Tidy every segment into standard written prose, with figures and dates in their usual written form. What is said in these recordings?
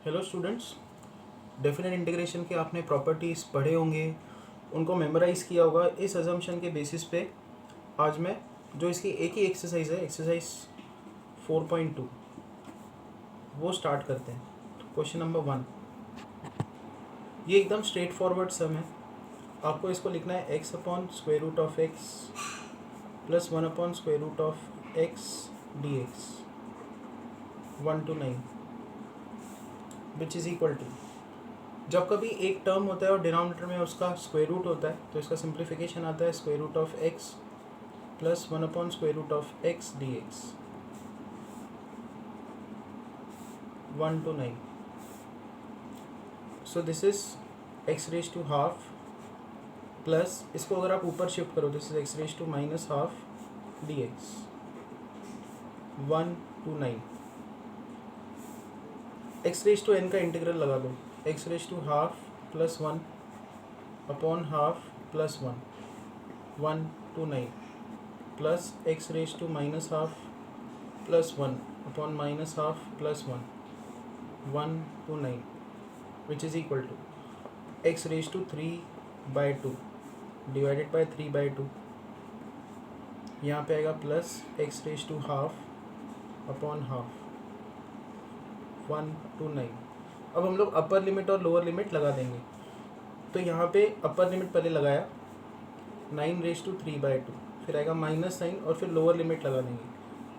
Hello students, definite integration के आपने properties पढ़े होंगे, उनको मेमोराइज़ किया होगा। इस अजम्पशन के बेसिस पे आज मैं जो इसकी एक ही एक्सरसाइज है, एक्सरसाइज 4.2, वो स्टार्ट करते हैं। तो क्वेश्चन नंबर 1, ये एकदम स्ट्रेट फॉरवर्ड सम है। आपको इसको लिखना है x upon square root of x plus 1 upon square root of x d x 1 to 9 which is equal to, जब कभी एक टर्म होता है और डिनोमिनेटर में उसका स्क्वायर रूट होता है तो इसका सिंप्लीफिकेशन आता है square root of x plus 1 upon square root of x d x 1 to 9. So this is x raise to half plus, इसको अगर आप ऊपर शिफ्ट करो this is x raise to minus half d x 1 to 9. X raise to n का integral लगा दो, x raise to half plus 1 upon half plus 1 to 9 plus x raise to minus half plus 1 upon minus half plus 1 to 9 which is equal to x raise to 3/2 divided by 3/2, यहाँ पे आएगा plus x raise to half upon half 1 to 9. अब हम लोग upper limit और lower limit लगा देंगे। तो यहाँ पे अपर लिमिट पहले लगाया 9 रेज टू 3/2, फिर आएगा माइनस साइन और फिर लोअर लिमिट लगा देंगे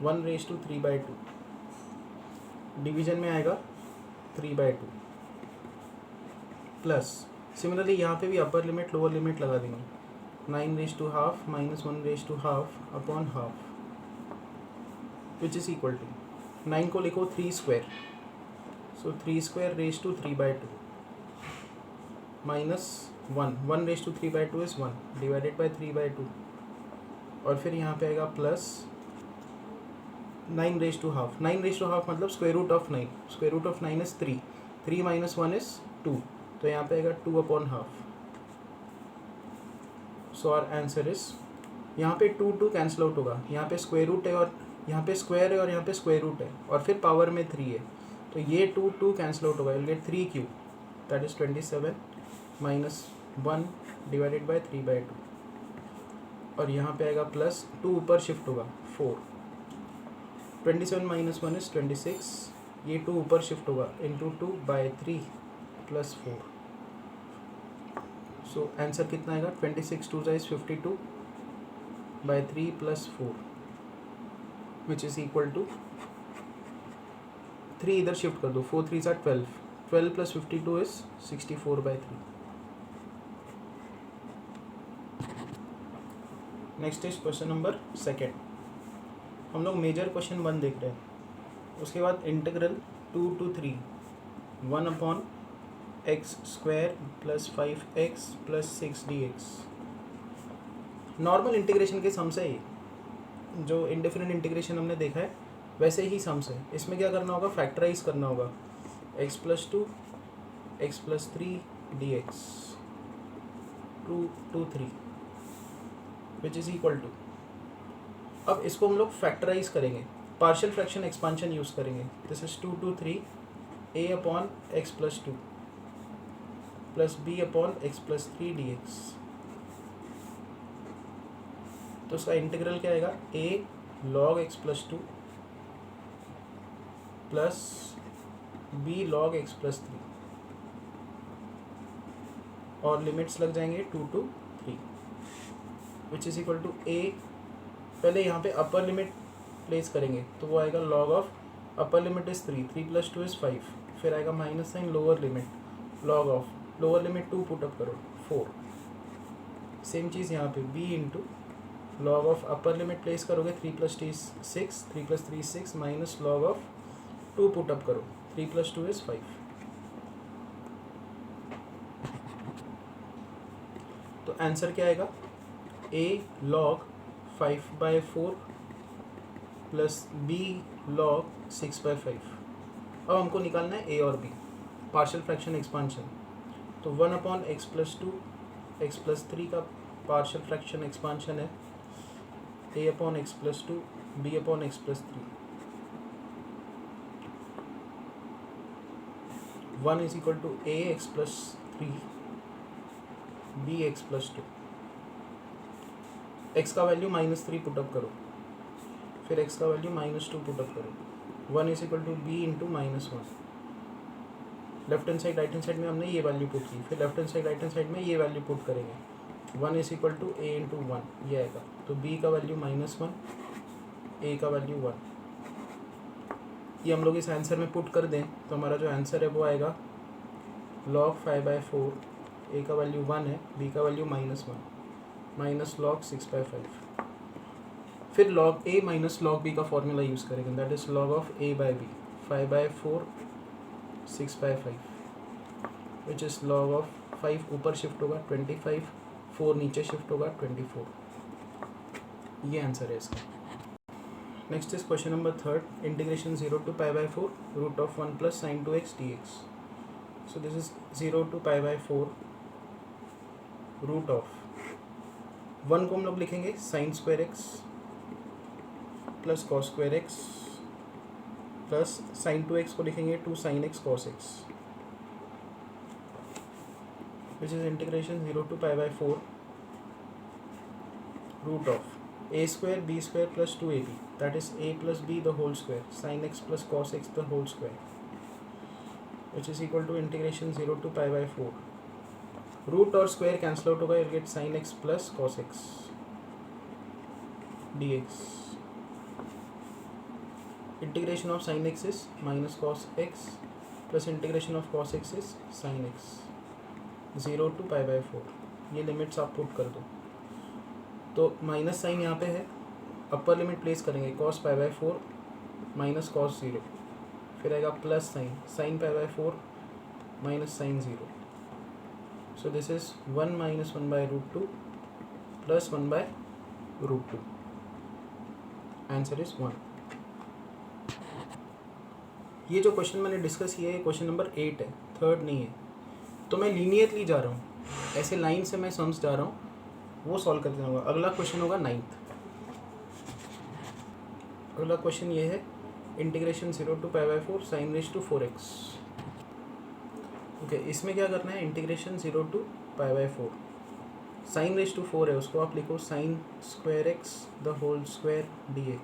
1 रेज टू 3/2, डिवीजन में आएगा 3/2 प्लस सिमिलरली यहाँ पे भी अपर लिमिट लोअर लिमिट लगा देंगे 9 raise to half minus 1 raise to half upon half which is equal to 9 को लिखो 3 square, so 3 square raise to 3/2 minus 1 raise to 3/2 is 1 divided by 3/2 और फिर यहाँ पे आएगा प्लस 9 रेज टू हाफ मतलब square root of 9, square root of 9 is 3 minus 1 is 2, तो यहाँ पे आएगा 2 upon half. So our answer is, यहाँ पे 2 कैंसिल आउट होगा, यहाँ पे स्क्वायर रूट है और यहाँ पे स्क्वायर है और यहाँ पे स्क्वायर रूट है और फिर पावर में 3 है, तो ये 2 कैंसिल आउट होगा, will get 3 cube that is 27 minus 1 divided by 3/2 और यहाँ पे आएगा प्लस 2 ऊपर शिफ्ट होगा 4, 27 माइनस 1 इज 26, ये 2 ऊपर शिफ्ट होगा इंटू 2/3 प्लस 4. सो आंसर कितना आएगा 26 2 is 52/3 plus 4 which is equal to 3 इधर शिफ्ट कर दो, 4 3 are 12 plus 52 is 64/3. Next is question number 2. हम लोग मेजर क्वेश्चन 1 देख रहे हैं, उसके बाद integral 2 to 3 1 upon x square plus 5x plus 6 dx. Normal integration के सम्स है ये, जो इंडेफिनिट इंटीग्रेशन हमने देखा है वैसे ही सम्स है. इसमें क्या करना होगा, फैक्टराइज करना होगा x plus 2 x plus 3 dx 2 to 3 which is equal to, अब इसको हम लोग फैक्टराइज करेंगे, पार्शियल फ्रैक्शन एक्सपांशन यूज़ करेंगे. This is 2 to 3 a upon x plus 2 plus b upon x plus 3 dx. तो उसका इंटीग्रल क्या आएगा, a log x plus 2 plus b log x plus 3 और लिमिट्स लग जाएंगे 2 to 3 which is equal to a. पहले यहाँ पे अपर लिमिट प्लेस करेंगे तो वो आएगा log of upper limit is 3 plus 2 is 5, फिर आएगा minus sign lower limit log of lower limit 2 put up करो 4. सेम चीज़ यहाँ पे b into log of upper limit place करोगे 3 plus 3 6 3 plus 3 6 minus log of 2 put up करो 3 प्लस 2 इज़ 5. तो answer क्या आएगा, a log 5/4 plus b log 6/5. अब हमको निकालना है a और b, पार्शियल फ्रैक्शन एक्सपांशन. तो 1 upon x plus 2 x plus 3 का पार्शियल फ्रैक्शन एक्सपांशन है a upon x plus 2 b upon x plus 3. 1 is equal to A x plus 3 B x plus 2। X का value -3 put up करो, फिर x का value -2 put up करो। 1 is equal to B into -1। Left hand side right hand side में हमने ये value put की, फिर left hand side right hand side में ये वैल्यू पुट करेंगे। 1 is equal to A into 1 ये आएगा, तो बी का वैल्यू -1, ए का वैल्यू 1। ये हम लोग इस आंसर में पुट कर दें तो हमारा जो आंसर है वो आएगा log 5/4। ए का वैल्यू 1 है, बी का वैल्यू -1 माइनस log 6/5। फिर log a minus log b का फॉर्मूला यूज़ करेंगे, that is log of a by B. 5/4 6/5 which is log of 5 ऊपर शिफ्ट होगा 25, 4 नीचे शिफ्ट होगा 24। ये आंसर है इसका। Next is question number 3, integration 0 to π/4 root of 1 plus sin 2x dx। So this is 0 to π/4 root of 1 को हम लोग लिखेंगे sin square x plus cos square x plus sin 2x को लिखेंगे 2 sin x cos x, which is integration 0 to π/4 root of a square b square plus 2ab, that is a plus b the whole square sin x plus cos x the whole square, which is equal to integration 0 to π/4। Root और square cancel out होगा, you'll get sin x plus cos x dx। Integration of sin x is minus cos x plus integration of cos x is sin x। 0 to π/4 ये limits आप put कर दो, तो minus sine यहाँ पे है, upper limit place करेंगे cos π/4 minus cos 0, फिर आएगा plus sin π/4 minus sin 0। So this is 1 minus 1/√2 plus 1/√2। Answer is 1। ये जो क्वेश्चन मैंने डिस्कस किया है क्वेश्चन नंबर 8 है, 3rd नहीं है। तो मैं लीनियरली जा रहा हूँ, ऐसे लाइन से मैं सम्स जा रहा हूँ, वो सॉल्व करते जाऊँगा। अगला क्वेश्चन होगा 9th। अगला क्वेश्चन ये है integration 0 to π/4 sin raised to 4x। Okay, इसमें क्या करना है, integration 0 to π/4 sin raised to 4 है, उसको आप लिखो sin square x the whole square dx।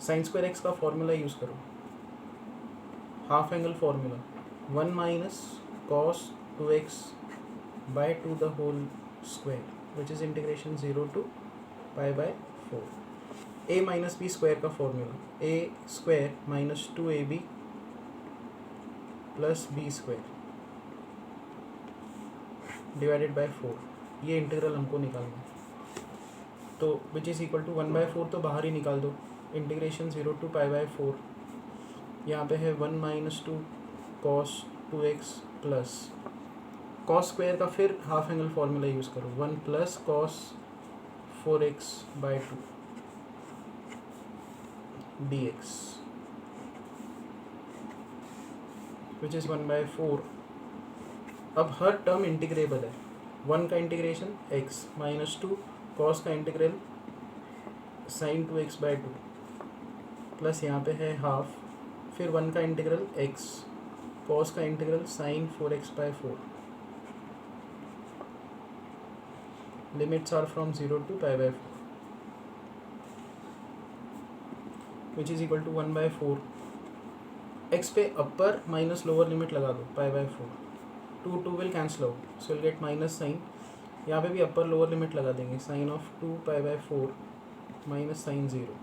sin square x का फॉर्मूला यूज़ करो, half angle formula 1 minus cos 2x by 2 the whole square, which is integration 0 to π/4। a minus b square का formula a स्क्वायर minus 2ab plus b square divided by 4। ये integral हमको निकालना है, तो विच is equal to 1/4 तो बाहर ही निकाल दो। इंटीग्रेशन 0 to π/4 यहाँ पे है 1 minus 2 cos 2x plus cos square का फिर हाफ एंगल फॉर्मूला यूज़ करो, 1 plus cos 4x/2 dx, which is 1/4। अब हर टर्म इंटीग्रेबल है, 1 का इंटीग्रेशन x माइनस 2 cos का इंटीग्रल sin 2x/2 प्लस यहाँ पे है हाफ, फिर 1 का इंटीग्रल x cos का integral sin 4x/4। Limits are from 0 to π/4 which is equal to 1/4। x पे अपर माइनस लोअर लिमिट लगा दो π/4, 2 will cancel out, so will get minus sine. यहाँ पे भी अपर लोअर लिमिट लगा देंगे, sine of 2 π/4 minus sine 0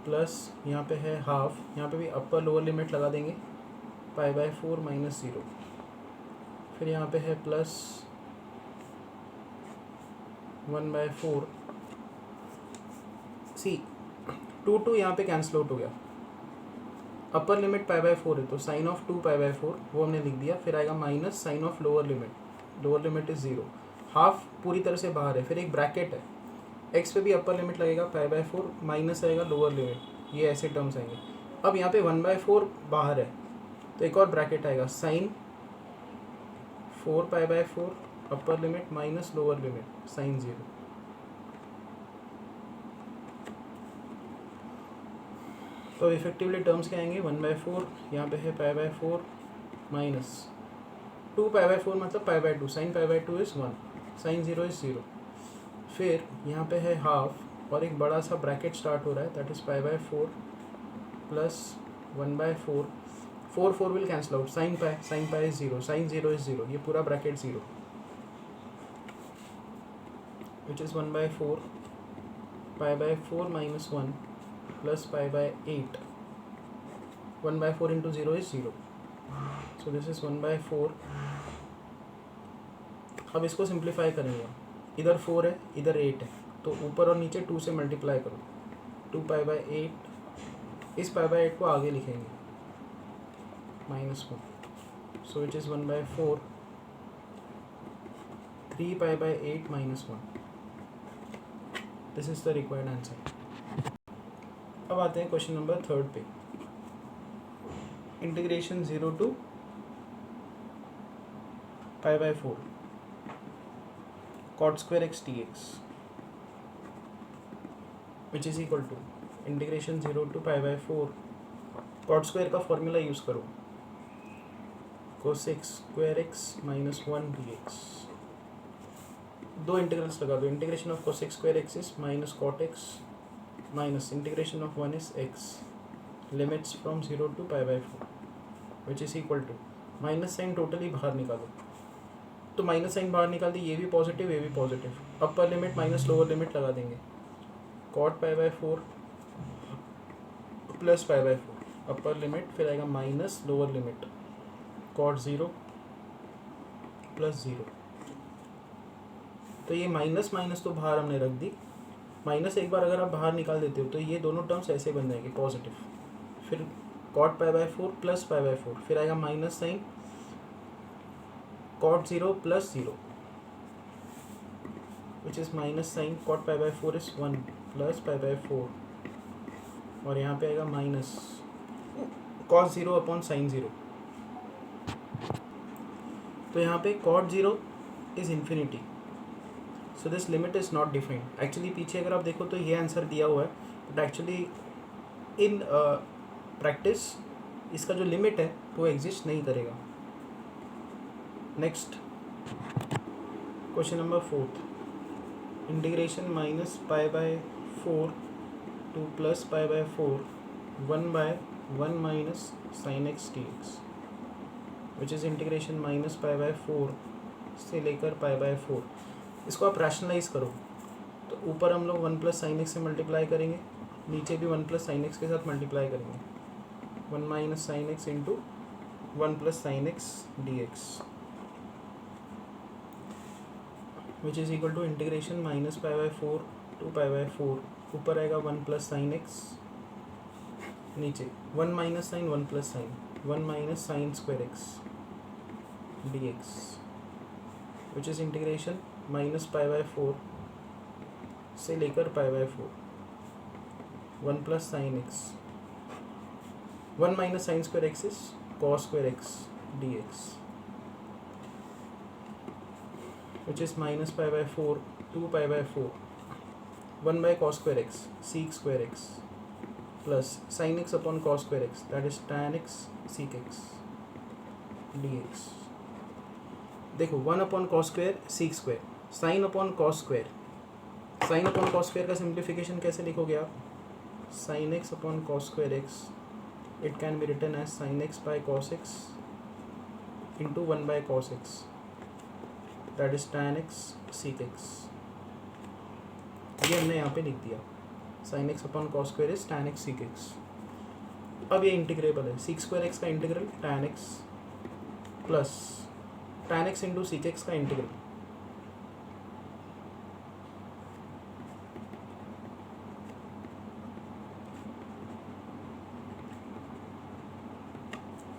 plus यहाँ पे है हाफ, यहाँ पे भी अपर लोअर लिमिट लगा देंगे π/4 माइनस 0, फिर यहाँ पे है प्लस 1/4। सी 2 यहाँ पे कैंसिल आउट हो गया, अपर लिमिट π/4 है तो साइन ऑफ 2 π/4 वो हमने लिख दिया, फिर आएगा minus sign of lower limit is 0, half पूरी तरह से बाहर है, फिर एक ब्रैकेट है, x पे भी अपर लिमिट लगेगा π/4 माइनस आएगा लोअर लिमिट, ये ऐसे टर्म्स आएंगे। अब यहाँ पे 1/4 बाहर है तो एक और ब्रैकेट आएगा, sine 4 π/4 upper limit minus lower limit sine 0। तो इफेक्टिवली टर्म्स क्या आएंगे 1/4, यहाँ पे है π/4 माइनस 2π/4 मतलब π/2, साइन π/2 इज़ 1, साइन 0 इज़ 0। फिर यहाँ पे है हाफ और एक बड़ा सा ब्रैकेट स्टार्ट हो रहा है, that is π/4 plus 1/4, 4 will cancel out, sine pi is 0, sine 0 is 0, ये पूरा bracket 0, which is 1/4 π/4 minus 1 plus π/8, 1/4 into 0 is 0, so this is 1/4। अब इसको सिंप्लीफाई करेंगे, इधर 4 है इधर 8 है, तो ऊपर और नीचे 2 से मल्टीप्लाई करो, 2π/8, इस π/8 को आगे लिखेंगे -1, so it is 1/4, 3π/8 minus 1, this is the required answer। अब आते हैं क्वेश्चन नंबर 3 पे, integration 0 to π/4 cot square x dx which is equal to integration 0 to π/4 cot square का फॉर्मूला यूज़ करो, cosec square x minus 1 dx, दो integrals लगा दो, integration of cosec square x is minus cot x minus integration of 1 is x, limits from 0 to π/4 which is equal to, minus sine totally बाहर निकालो, तो minus sign बाहर निकाल दी, ये भी पॉजिटिव ये भी पॉजिटिव, अपर लिमिट माइनस लोअर लिमिट लगा देंगे, cot π/4 प्लस π/4 अपर लिमिट, फिर आएगा minus lower limit cot 0 plus 0, तो ये माइनस माइनस तो बाहर हमने रख दी, माइनस एक बार अगर आप बाहर निकाल देते हो तो ये दोनों टर्म्स ऐसे बन जाएंगे पॉजिटिव, फिर cot π/4 प्लस π/4, फिर आएगा minus sine cot 0 plus 0 which is minus sine cot π/4 is 1 plus π/4, और यहाँ पे आएगा माइनस cos 0 अपॉन साइन 0, तो यहाँ पे cot 0 is infinity, so this limit is not defined. Actually पीछे अगर आप देखो तो ये आंसर दिया हुआ है, बट एक्चुअली इन प्रैक्टिस इसका जो लिमिट है वो एग्जिस्ट नहीं करेगा। Next question number 4, integration minus π/4 to plus π/4 1/1 minus sine x dx which is integration minus π/4 से लेकर π/4। इसको आप रैशनलाइज करो तो ऊपर हम लोग 1 प्लस साइन एक्स से मल्टीप्लाई करेंगे, नीचे भी 1 प्लस साइन एक्स के साथ मल्टीप्लाई करेंगे, 1 minus sine x into 1 plus sine x dx which is equal to integration minus π/4 to π/4, ऊपर आएगा 1 प्लस साइन एक्स, नीचे 1 minus sine 1 plus sine 1 minus sine square x dx which is integration minus π/4 से लेकर π/4, 1 plus sine x, 1 minus sine square x is cos square x dx which is minus π/4 to π/4, 1 by cos square x sec square x plus sine x upon cos square x that is tan x sec x dx। देखो 1 upon cos square sec square, sine upon cos square, sine upon cos square का simplification कैसे लिखोगे आप, sine x upon cos square x, it can be written as sine x by cos x into 1 by cos x that is tan x sec x, ये हमने यहाँ पे लिख दिया, sign x upon cos square is tan x sec x. अब ये integrable है, seek square x का integral tan x plus tan x into seek x का इंटीग्रल,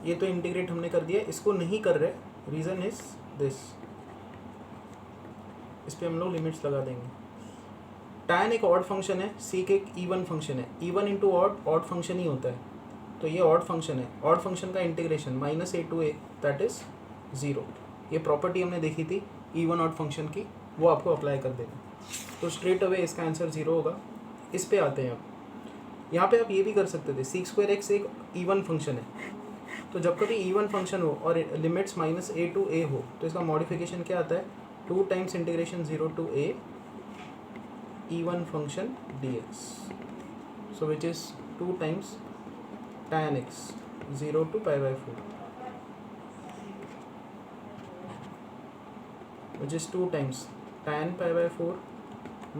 ये तो इंटीग्रेट हमने कर दिया, इसको नहीं कर रहे, रीज़न इज दिस, इस पर हम लोग लिमिट्स लगा देंगे। tan एक ऑड फंक्शन है, सीक एक इवन फंक्शन है, इवन इंटू ऑड फंक्शन ही होता है, तो ये ऑड फंक्शन है, ऑड फंक्शन का integration -a to a that is 0, ये प्रॉपर्टी हमने देखी थी इवन ऑड फंक्शन की, वो आपको अप्लाई कर देना, तो स्ट्रेट अवे इसका आंसर 0 होगा। इस पे आते हैं अब, यहाँ पे आप ये भी कर सकते थे, sec स्क्वायर एक्स एक इवन फंक्शन है, तो जब कभी इवन फंक्शन हो और लिमिट्स -a to a हो तो इसका मॉडिफिकेशन क्या आता है, 2 times integration 0 to a even function dx, so which is 2 times tan x 0 to pi by 4, which is 2 times tan pi by 4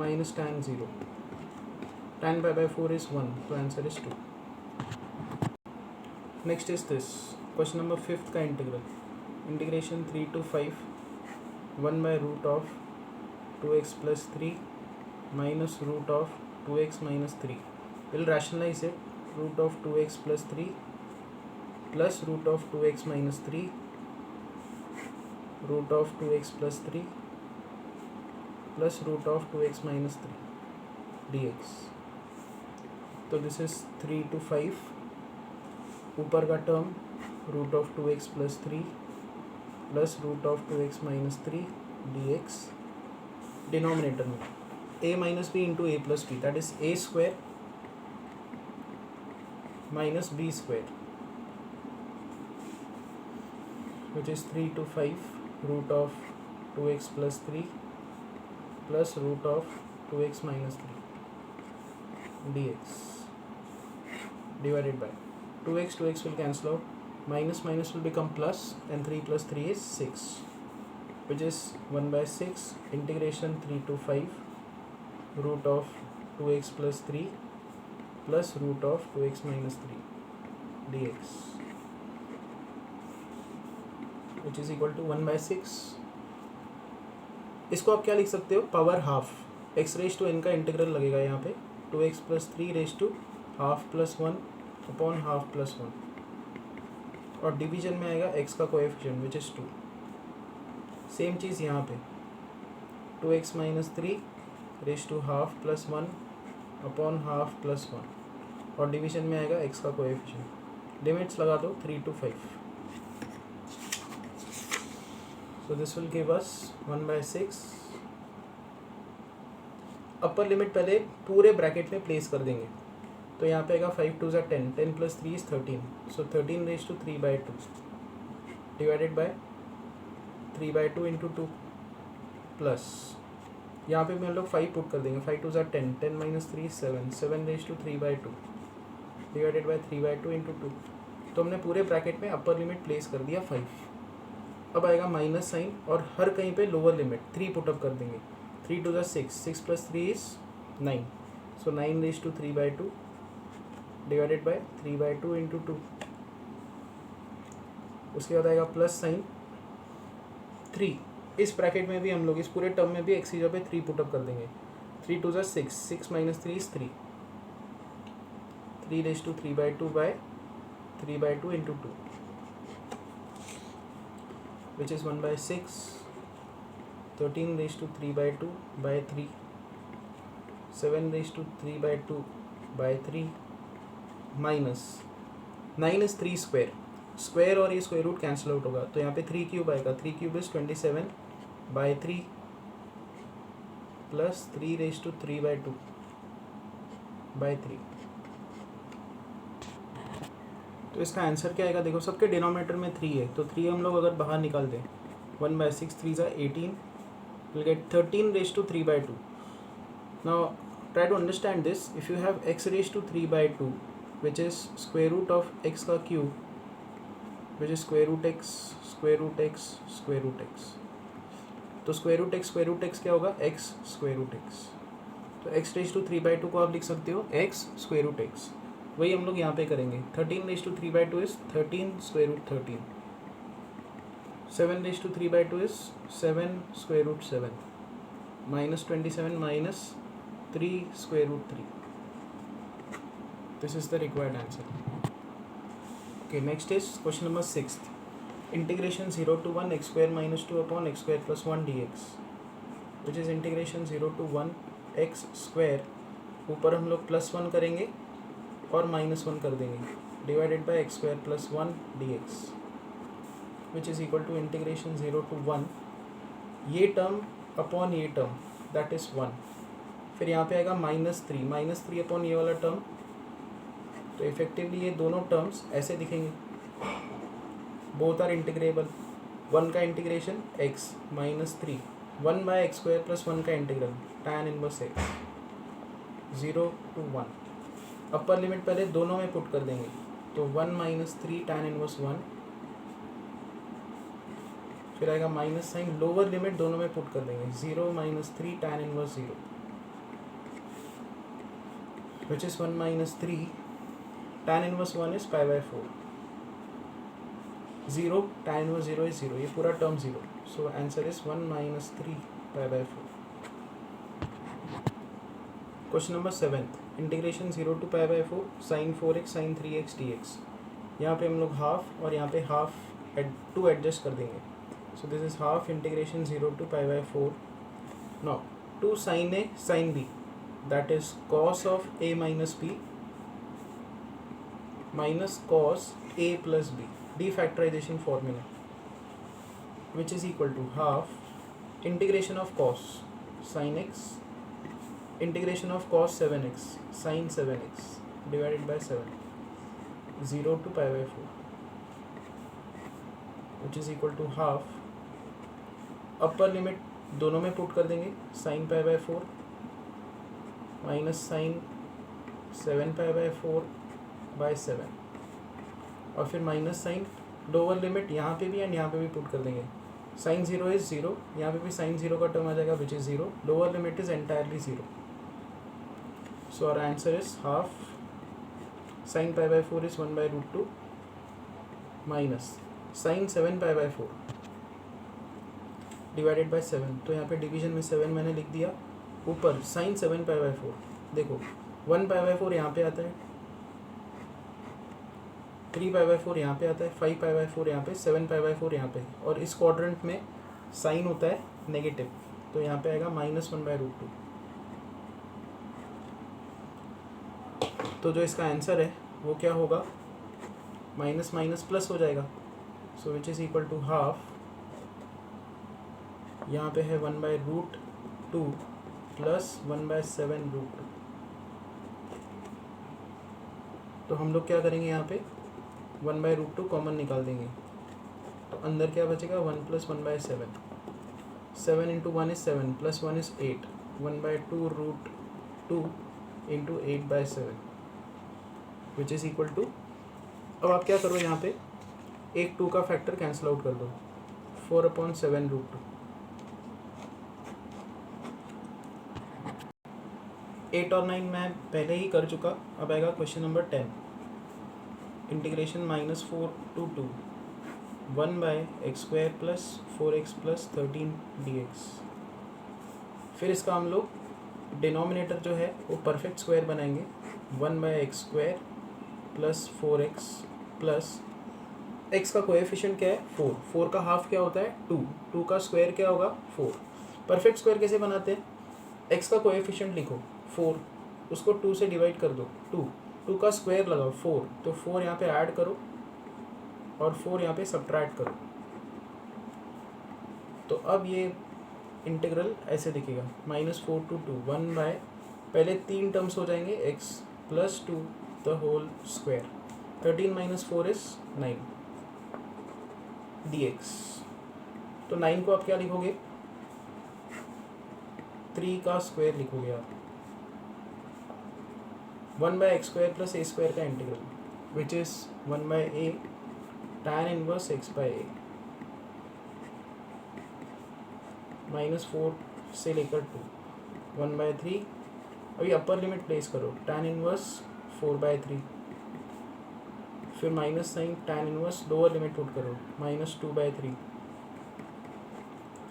minus tan 0. Tan pi by 4 is 1, so answer is 2. Next is this question number 5th का integral, integration 3 to 5 1 by root of 2x plus 3 minus root of 2x minus 3. We'll rationalize it, root of 2x plus 3 plus root of 2x minus 3 root of 2x plus 3 plus root of 2x minus 3 dx. तो this is 3 to 5, ऊपर का term root of 2x plus 3 plus root of 2x minus 3 dx, denominator में a minus b into a plus b, that is a square minus b square, which is 3 to 5 root of 2x plus 3 plus root of 2x minus 3 dx divided by 2x will cancel out, minus will become plus, and 3 plus 3 is 6, which is 1 by 6 integration 3 to 5 root of 2x plus 3 plus root of 2x minus 3 dx, which is equal to 1 by 6. इसको आप क्या लिख सकते हो, power half, x raise to n का integral लगेगा यहाँ पे, 2x plus 3 raise to half plus 1 upon half plus 1, और डिवीजन में आएगा x का कोएफिशिएंट विच इज़ 2. सेम चीज़ यहाँ पे 2x minus 3 raise to half plus 1 upon half plus 1, और डिवीजन में आएगा x का कोएफिशिएंट. लिमिट्स लगा दो 3 to 5. So this will give us 1 by 6. Upper limit पहले पूरे ब्रैकेट में प्लेस कर देंगे, तो यहाँ पे आएगा 5 2 ज़ा 10, 10 plus 3 is 13, so 13 raise to 3 by 2 divided by 3 by 2 into 2 plus यहाँ पे भी हम लोग 5 पुट कर देंगे, 5 2 ज़ा 10, 10 minus 3 7, 7 raise to 3 by 2 divided by 3 by 2 into 2. तो हमने पूरे ब्रैकेट में अपर लिमिट प्लेस कर दिया 5. अब आएगा माइनस साइन और हर कहीं पे लोअर लिमिट 3 पुटअप कर देंगे, 3 2 ज़ा 6, 6 plus 3 is 9, so 9 raise to 3 by 2 divided by 3 by 2 into 2. उसके बाद आएगा प्लस साइन 3. इस ब्रैकेट में भी हम लोग इस पूरे टर्म में भी एक्स पे 3 पुटअप कर देंगे, 3 2 ज़ा 6, 6 minus 3 is 3, 3 raise to 3 by 2 by 3 by 2 into 2, which is 1 by 6, 13 raised to 3 by 2 by 3, 7 raised to 3 by 2 by 3, minus 9 is 3 square, square और ये स्क्वायर रूट कैंसिल आउट होगा, तो यहाँ पे 3 क्यूब आएगा, 3 cube is 27 by 3 plus 3 raised to 3 by 2 by 3. तो इसका answer क्या आएगा, देखो सबके डिनोमिनेटर में 3 है, तो 3 हम लोग अगर बाहर निकाल दें, 1 by 6 3 ज़ा 18, will get 13 raise to 3 by 2. Now try to understand this, if you have x raise to 3 by 2 which is square root of x का cube which is square root x square root x square root x, तो square root x क्या होगा, x square root x, तो x raise to 3 by 2 को आप लिख सकते हो x स्क्वायर रूट x. वही हम लोग यहाँ पे करेंगे, 13 raise to 3 by 2 is 13 square root 13, 7 raise to 3 by 2 is 7 square root 7, minus 27 minus 3 square root 3. This is the required answer. Okay, next is question number 6, integration 0 to 1 x square minus 2 upon x square plus 1 dx, which is integration 0 to 1 x square, ऊपर हम लोग +1 करेंगे और -1 कर देंगे, divided by x square plus 1 dx, which is equal to integration 0 to 1 ये term upon ये term that is 1. फिर यहाँ पे आएगा -3 अपॉन ये वाला टर्म तो इफेक्टिवली ये दोनों टर्म्स ऐसे दिखेंगे, बोथ आर इंटीग्रेबल। वन का इंटीग्रेशन x -3, 1/x² + 1 का integral tan inverse x 0 to 1। Upper limit पहले दोनों में पुट कर देंगे, तो 1 - 3 tan इनवर्स 1, फिर आएगा माइनस साइन, लोअर लिमिट दोनों में पुट कर देंगे, 0 - 3 tan inverse 0, which is 1 - 3 tan inverse 1 is π/4, 0 tan inverse 0 is 0, ये पूरा टर्म 0, सो answer is 1 - 3 π/4। Question number 7, integration 0 to π/4 sin 4x sin 3x dx। यहाँ पे हम लोग हाफ और यहाँ पे हाफ 2 एडजस्ट कर देंगे, so this is half integration 0 to π/4। Now 2 sin a sin b, that is cos of a minus b minus cos a plus b, defactorization formula, which is equal to half integration of cos sin x integration of cos 7x sin 7x divided by 7, 0 to π/4, which is equal to half, upper limit दोनों में put कर देंगे, sin π/4 minus sign 7π/4/7, और फिर minus sign lower limit यहाँ पे भी and यहाँ पे भी पुट कर देंगे, साइन 0 इज 0, यहाँ पे भी साइन 0 का टर्म आ जाएगा which is 0, lower limit is entirely 0, सो our answer is half sine π/4 is 1/√2 minus sine 7π/4 divided by 7, तो यहाँ पे डिवीजन में 7 मैंने लिख दिया, ऊपर साइन 7π/4, देखो 1π/4 यहाँ पे आता है, 3π/4 यहाँ पे आता है, 5π/4 यहाँ पे, 7π/4 यहाँ पे, और इस क्वाड्रेंट में साइन होता है नेगेटिव, तो यहाँ पे आएगा -1/√2। तो जो इसका आंसर है वो क्या होगा, माइनस माइनस प्लस हो जाएगा, so which is equal to half, यहाँ पे है 1/√2 प्लस 1/7√2। तो हम लोग क्या करेंगे, यहाँ पे 1/√2 कॉमन निकाल देंगे, तो अंदर क्या बचेगा, 1 + 1/7, 7 × 1 is 7 + 1 is 8, 1/2√2 × 8/7, which is equal to, अब आप क्या करो, यहाँ पे एक 2 का फैक्टर कैंसिल आउट कर दो, 4/7√2, 8 और 9 मैं पहले ही कर चुका। अब आएगा question number 10, integration -4 to 2 1/x² + 4x + 13 dx। फिर इसका हम लोग डिनोमिनेटर जो है वो परफेक्ट स्क्वायर बनाएंगे, 1/x² + 4x प्लस x का कोएफिशिएंट क्या है, 4, 4 का हाफ क्या होता है, 2, 2 का स्क्वायर क्या होगा, 4। परफेक्ट स्क्वायर कैसे बनाते हैं, x का कोएफिशिएंट लिखो 4, उसको 2 से डिवाइड कर दो, 2 का स्क्वायर लगाओ 4, तो 4 यहाँ पे ऐड करो और 4 यहाँ पे सब्ट्रैक्ट करो, तो अब ये इंटीग्रल ऐसे दिखेगा, -4 to 2 1/, पहले 3 टर्म्स हो जाएंगे, x + 2 the whole square, 13 - 4 is 9 dx। तो 9 को आप क्या लिखोगे, 3 का स्क्वायर लिखोगे आप, 1/x² + a² का integral, which is 1/a tan inverse x/a, -4 से लेकर 2, 1/3, अभी अपर लिमिट प्लेस करो, tan इनवर्स 4/3, फिर minus sign tan inverse lower limit put करो, -2/3,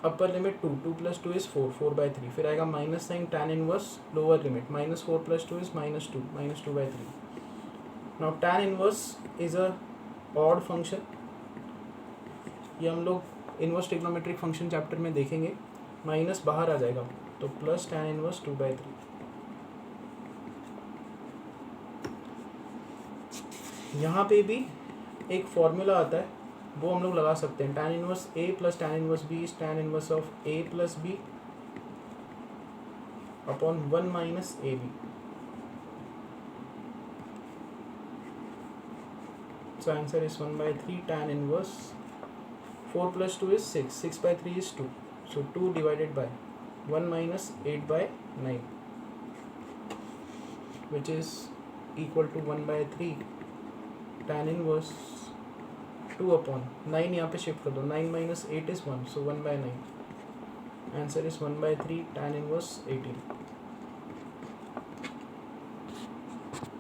अपर लिमिट 2, 2 + 2 is 4, 4/3, फिर आएगा minus sign tan inverse lower limit, -4 + 2 is -2, -2/3। Now tan inverse is a odd function, ये हम लोग इनवर्स ट्रिग्नोमेट्रिक फंक्शन चैप्टर में देखेंगे, माइनस बाहर आ जाएगा, तो प्लस tan इनवर्स 2/3। यहाँ पे भी एक फॉर्मूला आता है, वो हम लोग लगा सकते हैं, tan inverse a + tan inverse b is tan inverse of a + b upon 1 - ab। So answer is 1 by 3 tan inverse. 4 plus 2 is 6. 6 by 3 is 2. So 2 divided by 1 minus 8 by 9, which is equal to 1 by 3 tan inverse 2 upon 9. यहाँ पे shift कर दो. 9 minus 8 is 1. So 1 by 9. Answer is 1 by 3 tan inverse 18.